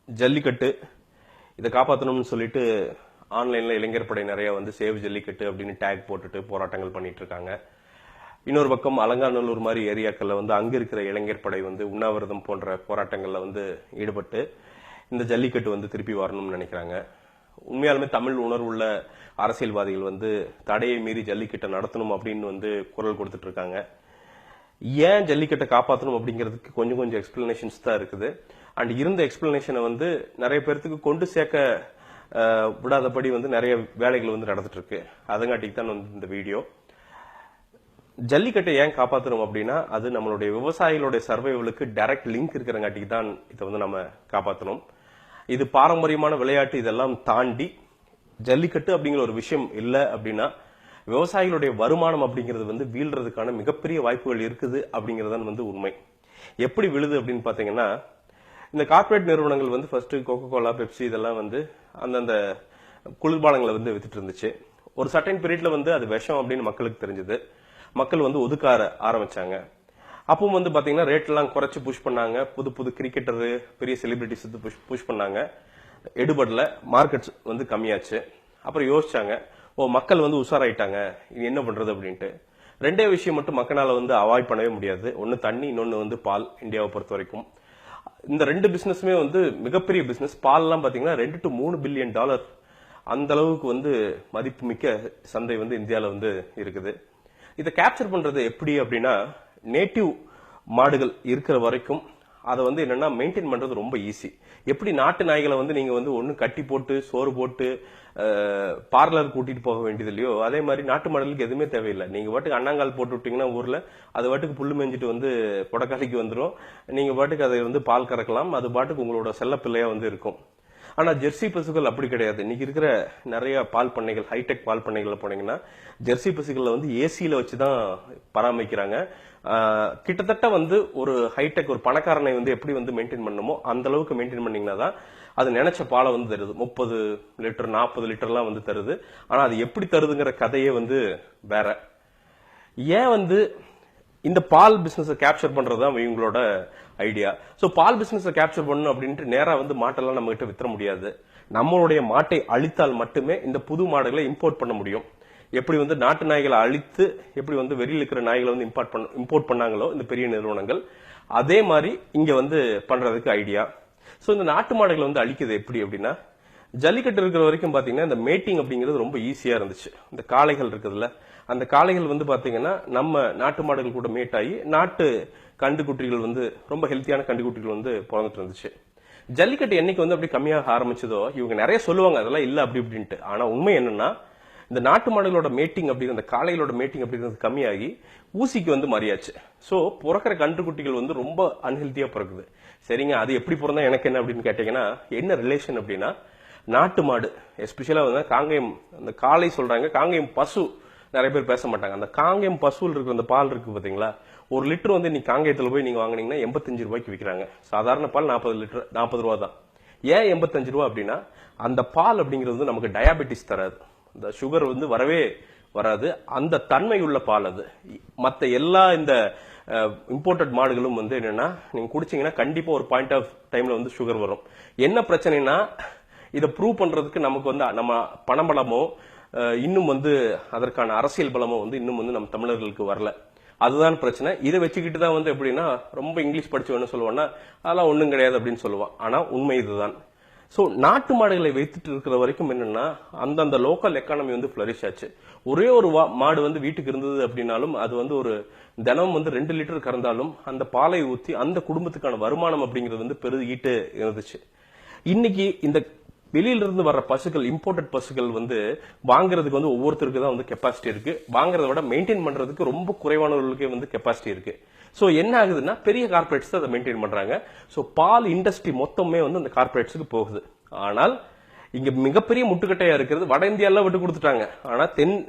ஜல்லிக்கட்டு இதை காப்பாற்றணும்னு சொல்லிட்டு ஆன்லைன்ல இளைஞர் படை நிறைய வந்து சேவ் ஜல்லிக்கட்டு அப்படின்னு டேக் போட்டுட்டு போராட்டங்கள் பண்ணிட்டு இருக்காங்க. இன்னொரு பக்கம் அலங்காநல்லூர் மாதிரி ஏரியாக்கள்ல வந்து அங்க இருக்கிற இளைஞர் படை வந்து உண்ணாவிரதம் போன்ற போராட்டங்கள்ல வந்து ஈடுபட்டு இந்த ஜல்லிக்கட்டு வந்து திருப்பி வரணும்னு நினைக்கிறாங்க. உண்மையாலுமே தமிழ் உணர்வுள்ள அரசியல்வாதிகள் வந்து தடையை மீறி ஜல்லிக்கட்டை நடத்தணும் அப்படின்னு வந்து குரல் கொடுத்துட்டு இருக்காங்க. ஏன் ஜல்லிக்கட்டை காப்பாற்றணும் அப்படிங்கிறதுக்கு கொஞ்சம் கொஞ்சம் எக்ஸ்பிளனேஷன்ஸ் தான் இருக்குது. அண்ட் இருந்த எக்ஸ்பிளனேஷனை வந்து நிறைய பேர்த்துக்கு கொண்டு சேர்க்க விடாதபடி வந்து நிறைய வேலைகள் வந்து நடந்துட்டு இருக்கு. அதங்காட்டிக்கு தான் வந்து இந்த வீடியோ. ஜல்லிக்கட்டை ஏன் காப்பாற்றணும் அப்படின்னா அது நம்மளுடைய விவசாயிகளுடைய சர்வைவலுக்கு டைரக்ட் லிங்க் இருக்கிறங்காட்டிக்கு தான் இதை வந்து நம்ம காப்பாற்றணும். இது பாரம்பரியமான விளையாட்டு இதெல்லாம் தாண்டி ஜல்லிக்கட்டு அப்படிங்கிற ஒரு விஷயம் இல்லை அப்படின்னா விவசாயிகளுடைய வருமானம் அப்படிங்கிறது வந்து வீழ்றதுக்கான மிகப்பெரிய வாய்ப்புகள் இருக்குது அப்படிங்கறதான் வந்து உண்மை. எப்படி விழுது அப்படின்னு பாத்தீங்கன்னா, இந்த கார்பரேட் நிறுவனங்கள் வந்து ஃபர்ஸ்ட் கோகோ கோலா, பெப்சி இதெல்லாம் வந்து அந்தந்த குளிர்பானங்களை வந்து வித்துட்டு இருந்துச்சு. ஒரு சர்டைன் பீரியட்ல வந்து அது விஷம் அப்படின்னு மக்களுக்கு தெரிஞ்சது. மக்கள் வந்து ஒதுக்க ஆரம்பிச்சாங்க. அப்பவும் வந்து பாத்தீங்கன்னா ரேட் எல்லாம் குறைச்சு புஷ் பண்ணாங்க. புது புது கிரிக்கெட்டரு, பெரிய செலிபிரிட்டிஸ் புஷ் பண்ணாங்க. எடுபடல, மார்க்கெட்ஸ் வந்து கம்மியாச்சு. அப்புறம் யோசிச்சாங்க, மக்கள் வந்து உஷாராயிட்டாங்க, இது என்ன பண்றது அப்படின்ட்டு. ரெண்டே விஷயம் மட்டும் மக்களால வந்து அவாய்ட் பண்ணவே முடியாது. ஒன்னு தண்ணி, இன்னொன்னு வந்து பால். இந்தியாவை பொறுத்த வரைக்கும் இந்த ரெண்டு பிசினஸுமே வந்து மிகப்பெரிய பிசினஸ். பால் எல்லாம் பாத்தீங்கன்னா $2 to $3 பில்லியன் அந்த அளவுக்கு வந்து மதிப்பு மிக்க சந்தை வந்து இந்தியாவில வந்து இருக்குது. இதை கேப்சர் பண்றது எப்படி அப்படின்னா, நேட்டிவ் மாடுகள் இருக்கிற வரைக்கும் அதை வந்து என்னன்னா மெயின்டைன் பண்றது ரொம்ப ஈஸி. எப்படி நாட்டு நாய்களை வந்து நீங்க வந்து ஒண்ணு கட்டி போட்டு சோறு போட்டு பார்லர் கூட்டிட்டு போக வேண்டியது இல்லையோ, அதே மாதிரி நாட்டு மாடுகளுக்கு எதுவுமே தேவையில்லை. நீங்க பாட்டுக்கு அண்ணாங்கால் போட்டு விட்டீங்கன்னா ஊர்ல அது பாட்டுக்கு புல்லு மேஞ்சிட்டு வந்து கொடக்காலிக்கு வந்துடும். நீங்க பாட்டுக்கு அதை வந்து பால் கறக்கலாம். அது பாட்டுக்கு உங்களோட செல்ல பிள்ளையா வந்து இருக்கும். ஆனா ஜெர்சி பசுக்கள் அப்படி கிடையாது. இன்னைக்கு இருக்கிற நிறைய பால் பண்ணைகள், ஹைடெக் பால் பண்ணைகள் போனீங்கன்னா ஜெர்சி பசுக்களை வந்து ஏசியில வச்சுதான் பராமரிக்கிறாங்க. கிட்டத்தட்ட வந்து ஒரு ஹைடெக் ஒரு பணக்காரனை வந்து எப்படி வந்து மெயின்டைன் பண்ணணுமோ அந்த அளவுக்கு மெயின்டைன் பண்ணீங்கன்னா தான் அது நினைச்ச பாலை வந்து தருது. 30 லிட்டர் 40 லிட்டர்லாம் வந்து தருது. ஆனா அது எப்படி தருதுங்கிற கதையே வந்து வேற. ஏன் வந்து இந்த பால் பிசினஸ் கேப்சர் பண்றதுதான் இவங்களோட ஐடியா. சோ பால் பிசினஸ் கேப்சர் பண்ணணும் அப்படின்ட்டு நேரா வந்து மாட்டெல்லாம் நம்ம கிட்ட வித்துற முடியாது. நம்மளுடைய மாட்டை அழித்தால் மட்டுமே இந்த புது மாடுகளை இம்போர்ட் பண்ண முடியும். எப்படி வந்து நாட்டு நாய்களை அழித்து எப்படி வந்து வெளியில் இருக்கிற நாய்களை வந்து இம்போர்ட் பண்ணாங்களோ இந்த பெரிய நிறுவனங்கள், அதே மாதிரி இங்க வந்து பண்றதுக்கு ஐடியா. சோ இந்த நாட்டு மாடுகளை வந்து அழிக்கிறது எப்படி அப்படின்னா, ஜல்லிக்கட்டு இருக்கிற வரைக்கும் பாத்தீங்கன்னா இந்த மேட்டிங் அப்படிங்கிறது ரொம்ப ஈஸியா இருந்துச்சு. இந்த காளைகள் இருக்குதுல்ல, அந்த காளைகள் வந்து பாத்தீங்கன்னா நம்ம நாட்டு மாடுகள் கூட மேட் ஆகி நாட்டு கண்டுக்குட்டிகள் வந்து ரொம்ப ஹெல்த்தியான கண்டுக்குட்டிகள் வந்து பிறந்துட்டு இருந்துச்சு. ஜல்லிக்கட்டு என்னைக்கு வந்து அப்படி கம்மியாக ஆரம்பிச்சதோ இவங்க நிறைய சொல்லுவாங்க அதெல்லாம் இல்ல அப்படி இப்படின்ட்டு. ஆனா உண்மை என்னன்னா, இந்த நாட்டு மாடுகளோட மேட்டிங் அப்படிங்கிற அந்த காளைகளோட மேட்டிங் அப்படிங்கிறது கம்மியாகி ஊசிக்கு வந்து மாறியாச்சு. சோ பிறக்கிற கன்றுக்குட்டிகள் வந்து ரொம்ப அன்ஹெல்த்தியா பிறகுது. சரிங்க, அது எப்படி பிறந்தா எனக்கு என்ன அப்படின்னு கேட்டீங்கன்னா, என்ன ரிலேஷன் அப்படின்னா, நாட்டு மாடு எஸ்பெஷலா வந்து காங்கேயம், அந்த காளை சொல்றாங்க, காங்கேயம் பசு நிறைய பேர் பேச மாட்டாங்க. அந்த காங்கேயம் பசுவில் இருக்கிற அந்த பால் இருக்கு பாத்தீங்களா, 1 லிட்டர் வந்து நீங்க காங்கேயத்துல போய் நீங்க வாங்கினீங்கன்னா 85 ரூபாய்க்கு விற்கிறாங்க. சாதாரண பால் 40 லிட்டர் 40 ரூபா தான். ஏன் 85 ரூபா அப்படின்னா, அந்த பால் அப்படிங்கிறது நமக்கு டயாபெட்டிஸ் தராது. இந்த சுகர் வந்து வரவே வராது. அந்த தன்மை உள்ள பால் அது. மத்த எல்லா இந்த இம்போர்ட்டட் மாடுகளும் வந்து என்னன்னா நீங்க குடிச்சீங்கன்னா கண்டிப்பா ஒரு பாயிண்ட் ஆஃப் டைம்ல வந்து சுகர் வரும். என்ன பிரச்சனைனா, இதை ப்ரூவ் பண்றதுக்கு நமக்கு வந்து நம்ம பணபலமோ இன்னும் வந்து அதற்கான அரசியல் பலமோ வந்து இன்னும் வந்து நம்ம தமிழர்களுக்கு வரல. அதுதான் பிரச்சனை. இதை வச்சுக்கிட்டு தான் வந்து எப்படின்னா ரொம்ப இங்கிலீஷ் படிச்சவன்னு சொல்லுவான்னா அதெல்லாம் ஒண்ணும் கிடையாது அப்படின்னு சொல்லுவான். ஆனா உண்மை இதுதான். சோ நாட்டு மாடுகளை வைத்துட்டு இருக்கிற வரைக்கும் என்னன்னா அந்தந்த லோக்கல் எக்கானமி வந்து பிளரிஷ் ஆச்சு. ஒரே ஒரு மாடு வந்து வீட்டுக்கு இருந்தது அப்படின்னாலும் அது வந்து ஒரு தினம் வந்து 2 லிட்டர் கறந்தாலும் அந்த பாலை ஊத்தி அந்த குடும்பத்துக்கான வருமானம் அப்படிங்கிறது வந்து பெருகிட்டு இருந்துச்சு. இன்னைக்கு இந்த வெளியில இருந்து வர்ற பசுக்கள், இம்போர்ட்டட் பசுக்கள் வந்து வாங்குறதுக்கு வந்து ஒவ்வொருத்தருக்கு தான் வந்து கெப்பாசிட்டி இருக்கு. வாங்குறத விட மெயின்டைன் பண்றதுக்கு ரொம்ப குறைவானவர்களுக்கே வந்து கெப்பாசிட்டி இருக்கு. சோ என்ன ஆகுதுன்னா பெரிய கார்பரேட்ஸ் அதை மெயின்டைன் பண்றாங்க. சோ பால் இண்டஸ்ட்ரி மொத்தமே வந்து அந்த கார்பரேட்ஸுக்கு போகுது. ஆனால் இங்க மிகப்பெரிய முட்டுக்கட்டையா இருக்கிறது வட இந்தியால விட்டு கொடுத்துட்டாங்க. ஆனா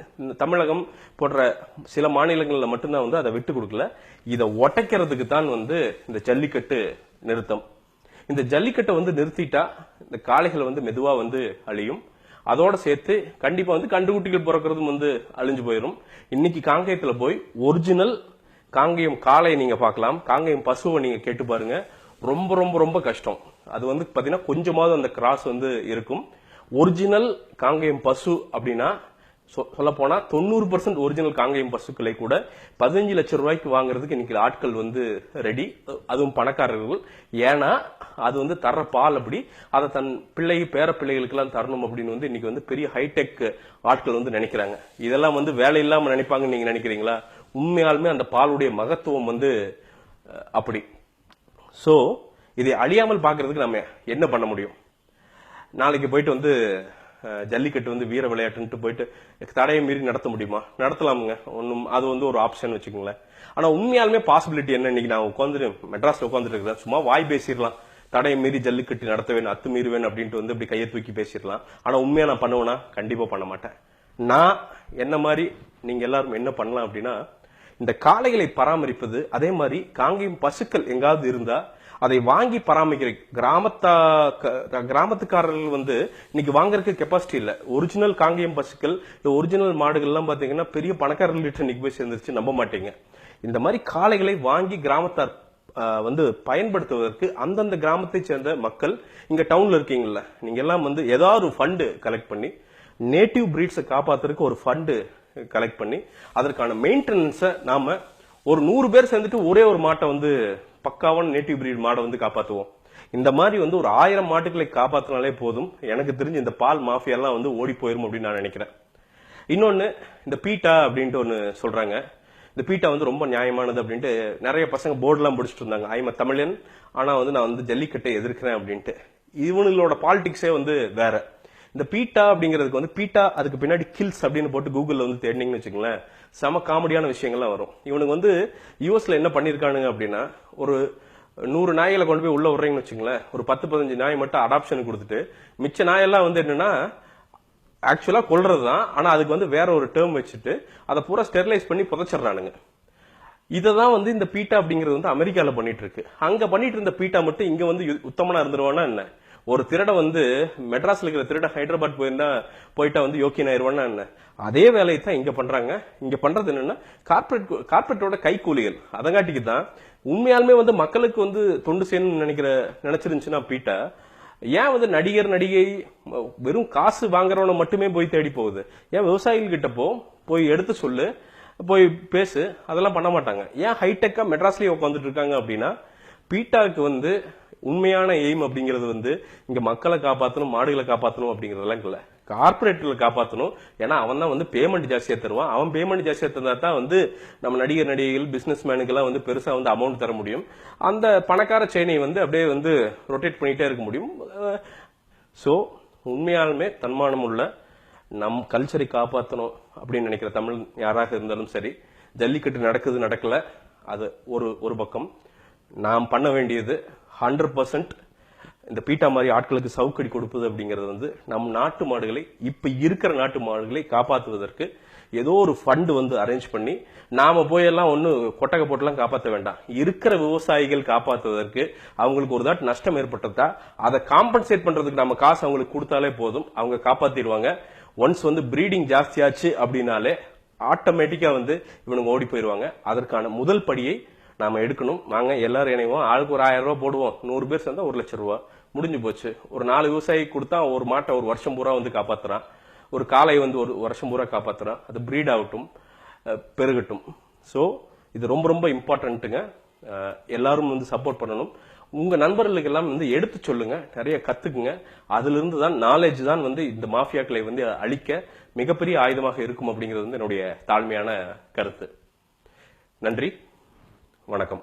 தமிழகம் போன்ற சில மாநிலங்கள்ல மட்டும்தான் வந்து அதை விட்டு கொடுக்கல. இதை ஒட்டைக்கிறதுக்கு தான் வந்து இந்த ஜல்லிக்கட்டு நிறுத்தம். இந்த ஜல்லிக்கட்டை வந்து நிறுத்திட்டா இந்த காளைகள் வந்து மெதுவா வந்து அழியும். அதோட சேர்த்து கண்டிப்பா வந்து கண்டுகுட்டிகள் பிறக்கிறதும் வந்து அழிஞ்சு போயிடும். இன்னைக்கு காங்கேயத்துல போய் ஒரிஜினல் காங்கேயம் காளையை நீங்க பார்க்கலாம். காங்கேயம் பசுவை நீங்க கேட்டு பாருங்க. ரொம்ப ரொம்ப ரொம்ப கஷ்டம். அது வந்து பாத்தீங்கன்னா கொஞ்சமாவது அந்த கிராஸ் வந்து இருக்கும். ஒரிஜினல் காங்கேயம் பசு அப்படின்னா சொல்ல போனா 90% ஒரிஜினல் காங்கேயம் பசுக்களை கூட 15 லட்சம் ரூபாய்க்கு வாங்குறதுக்கு இன்னைக்கு ஆட்கள் வந்து ரெடி, அதுவும் பணக்காரர்கள். ஏன்னா அது வந்து தர்ற பால் அப்படி, அதை தன் பிள்ளை பேர பிள்ளைகளுக்கு எல்லாம் தரணும் அப்படின்னு வந்து இன்னைக்கு வந்து பெரிய ஹைடெக் ஆட்கள் வந்து நினைக்கிறாங்க. இதெல்லாம் வந்து வேலை இல்லாம நினைப்பாங்கன்னு நீங்க நினைக்கிறீங்களா? உண்மையாலுமே அந்த பாலுடைய மகத்துவம் வந்து அப்படி. சோ இதை அழியாமல் பாக்குறதுக்கு நம்ம என்ன பண்ண முடியும்? நாளைக்கு போயிட்டு வந்து ஜல்லிக்கட்டு வந்து வீர விளையாட்டுன்ட்டு போயிட்டு தடையை மீறி நடத்த முடியுமா? நடத்தலாமுங்க, ஒன்னும் அது வந்து ஒரு ஆப்ஷன் வச்சுக்கோங்களேன். ஆனா உண்மையாலுமே பாசிபிலிட்டி என்ன? இன்னைக்கு நான் உட்காந்துட்டு மெட்ராஸ்ல உட்காந்துட்டு இருக்கிறேன், சும்மா வாய் பேசிடலாம், தடையை மீறி ஜல்லிக்கட்டு நடத்தவேன், அத்துமீறுவேன் அப்படின்ட்டு வந்து இப்படி கையை தூக்கி பேசிடலாம். ஆனா உண்மையா நான் பண்ணுவேனா? கண்டிப்பா பண்ண மாட்டேன். நான் என்ன மாதிரி நீங்க எல்லாரும் என்ன பண்ணலாம் அப்படின்னா, இந்த காளைகளை பராமரிப்பது, அதே மாதிரி காங்கேயம் பசுக்கள் எங்காவது இருந்தா அதை வாங்கி பராமரிக்கிற கிராமத்துக்காரர்கள் வந்து இன்னைக்கு வாங்குறதுக்கு கெப்பாசிட்டி இல்ல. ஒரிஜினல் காங்கேயம் பசுக்கள், ஒரிஜினல் மாடுகள் எல்லாம் பாத்தீங்கன்னா பெரிய பணக்காரர்கள் இன்னைக்கு போய் சேர்ந்துருச்சு, நம்ப மாட்டீங்க. இந்த மாதிரி காளைகளை வாங்கி கிராமத்தார் வந்து பயன்படுத்துவதற்கு அந்தந்த கிராமத்தை சேர்ந்த மக்கள், இங்க டவுன்ல இருக்கீங்கல்ல, நீங்க எல்லாம் வந்து ஏதாவது ஒரு ஃபண்டு கலெக்ட் பண்ணி நேட்டிவ் பிரீட்ஸை காப்பாத்துறதுக்கு ஒரு ஃபண்டு கலெக்ட் பண்ணி அதற்கான மெயின்டெனன்ஸை நாம ஒரு 100 பேர் சேர்ந்துட்டு ஒரே ஒரு மாட்டை வந்து பக்காவான நேட்டிவ் பிரீட் மாடை வந்து காப்பாற்றுவோம். இந்த மாதிரி வந்து ஒரு 1000 மாட்டுக்களை காப்பாத்தினாலே போதும். எனக்கு தெரிஞ்சு இந்த பால் மாஃபியா எல்லாம் வந்து ஓடி போயிரும் அப்படின்னு நான் நினைக்கிறேன். இன்னொன்னு, இந்த பீட்டா அப்படின்ட்டு ஒன்னு சொல்றாங்க. இந்த பீட்டா வந்து ரொம்ப நியாயமானது அப்படின்ட்டு நிறைய பசங்க போர்டு எல்லாம் படிச்சுட்டு இருந்தாங்க. ஐம தமிழன், ஆனா வந்து நான் வந்து ஜல்லிக்கட்டை எதிர்க்கிறேன் அப்படின்ட்டு. இவங்களோட பாலிடிக்ஸே வந்து வேற. இந்த பீட்டா அப்படிங்கிறதுக்கு வந்து பீட்டா, அதுக்கு பின்னாடி கில்ஸ் அப்படின்னு போட்டு கூகுள்ல வந்து தேடினீங்கன்னு வச்சுக்கோங்களேன், செம காமெடியான விஷயங்கள்லாம் வரும். இவனுக்கு வந்து யூஎஸ்ல என்ன பண்ணிருக்கானுங்க அப்படின்னா, ஒரு 100 நாய்களை கொண்டு போய் உள்ள விடுறீங்கன்னு வச்சுங்களேன், ஒரு 10-15 நாய் மட்டும் அடாப்ஷன் கொடுத்துட்டு மிச்ச நாயெல்லாம் வந்து என்னன்னா ஆக்சுவலா கொல்றதுதான், ஆனா அதுக்கு வந்து வேற ஒரு டேர்ம் வச்சுட்டு அதை பூரா ஸ்டெரிலைஸ் பண்ணி புதைச்சிடறானுங்க. இததான் வந்து இந்த பீட்டா அப்படிங்கிறது வந்து அமெரிக்கால பண்ணிட்டு இருக்கு. அங்க பண்ணிட்டு இருந்த பீட்டா மட்டும் இங்க வந்து உத்தமனா இருந்துருவானா என்ன? ஒரு திருட வந்து மெட்ராஸ்ல இருக்கிற திருட ஹைதராபாத் போயிட்டா வந்து யோக்கியன் ஆயிருவானா என்ன? அதே வேலையை தான் இங்க பண்றாங்க. இங்க பண்றது என்னன்னா கார்பரேட்டோட கைக்கூலிகள். அதங்காட்டிக்கு தான் உண்மையாலுமே வந்து மக்களுக்கு வந்து தொண்டு செய்யணும்னு நினைச்சிருந்துச்சுன்னா பீட்டா ஏன் வந்து நடிகர் நடிகை வெறும் காசு வாங்குறவன மட்டுமே போய் தேடி போகுது? ஏன் விவசாயிகள் கிட்ட போய் எடுத்து சொல்லு, போய் பேசு, அதெல்லாம் பண்ண மாட்டாங்க. ஏன் ஹைடெக்கா மெட்ராஸ்லயே உட்காந்துட்டு இருக்காங்க அப்படின்னா, பீட்டாவுக்கு வந்து உண்மையான எய்ம் அப்படிங்கிறது வந்து இங்க மக்களை காப்பாற்றணும், மாடுகளை காப்பாற்றணும் அப்படிங்கறதெல்லாம் இல்ல, கார்பரேட்ல காப்பாற்றணும். ஏன்னா அவன் தான் வந்து பேமெண்ட் ஜாஸ்தியா தருவான். அவன் பேமெண்ட் ஜாஸ்தியா தந்தா தான் வந்து நம்ம நடிகர் நடிகைகள் பிசினஸ் மேனுக்கெல்லாம் வந்து பெருசா வந்து அமௌண்ட் தர முடியும். அந்த பணக்கார செயினை வந்து அப்படியே வந்து ரொட்டேட் பண்ணிட்டே இருக்க முடியும். சோ உண்மையாலுமே தன்மானம் உள்ள நம் கல்ச்சரை காப்பாற்றணும் அப்படின்னு நினைக்கிற தமிழ் யாராக இருந்தாலும் சரி, ஜல்லிக்கட்டு நடக்குது நடக்கல அது ஒரு பக்கம். நாம் பண்ண வேண்டியது 100% இந்த பீட்டா மாதிரி ஆட்களுக்கு சவுக்கடி கொடுப்பது அப்படிங்கிறது வந்து நம் நாட்டு மாடுகளை, இப்ப இருக்கிற நாட்டு மாடுகளை காப்பாற்றுவதற்கு ஏதோ ஒரு ஃபண்ட் வந்து அரேஞ்ச் பண்ணி, நாம போயெல்லாம் ஒண்ணு கொட்டகை போட்டுலாம் காப்பாற்ற வேண்டாம். இருக்கிற விவசாயிகள் காப்பாற்றுவதற்கு அவங்களுக்கு ஒரு தாட் நஷ்டம் ஏற்பட்டதா அதை காம்பன்சேட் பண்றதுக்கு நம்ம காசு அவங்களுக்கு கொடுத்தாலே போதும், அவங்க காப்பாத்திடுவாங்க. ஒன்ஸ் வந்து பிரீடிங் ஜாஸ்தியாச்சு அப்படின்னாலே ஆட்டோமேட்டிக்கா வந்து இவனுங்க ஓடி போயிருவாங்க. அதற்கான முதல் படியை நாம எடுக்கணும். வாங்க எல்லாரும் இணைவோம், ஆளுக்கு ஒரு 1000 ரூபாய் போடுவோம், 100 பேர் சேர்ந்தா 1 லட்சம் ரூபாய் முடிஞ்சு போச்சு. ஒரு 4 விவசாயி கொடுத்தா ஒரு மாட்டை ஒரு வருஷம் பூரா வந்து காப்பாத்துறான், ஒரு காளை வந்து ஒரு வருஷம் பூரா காப்பாத்துறான். அது பிரீட் ஆகட்டும், பெருகட்டும். சோ இது ரொம்ப ரொம்ப இம்பார்ட்டன்ட்டுங்க. எல்லாரும் வந்து சப்போர்ட் பண்ணணும். உங்க நண்பர்களுக்கு எல்லாம் வந்து எடுத்து சொல்லுங்க, நிறைய கத்துக்குங்க. அதுல இருந்து தான் நாலேஜ் தான் வந்து இந்த மாஃபியாக்களை வந்து அழிக்க மிகப்பெரிய ஆயுதமாக இருக்கும் அப்படிங்கிறது வந்து என்னுடைய தாழ்மையான கருத்து. நன்றி, வணக்கம்.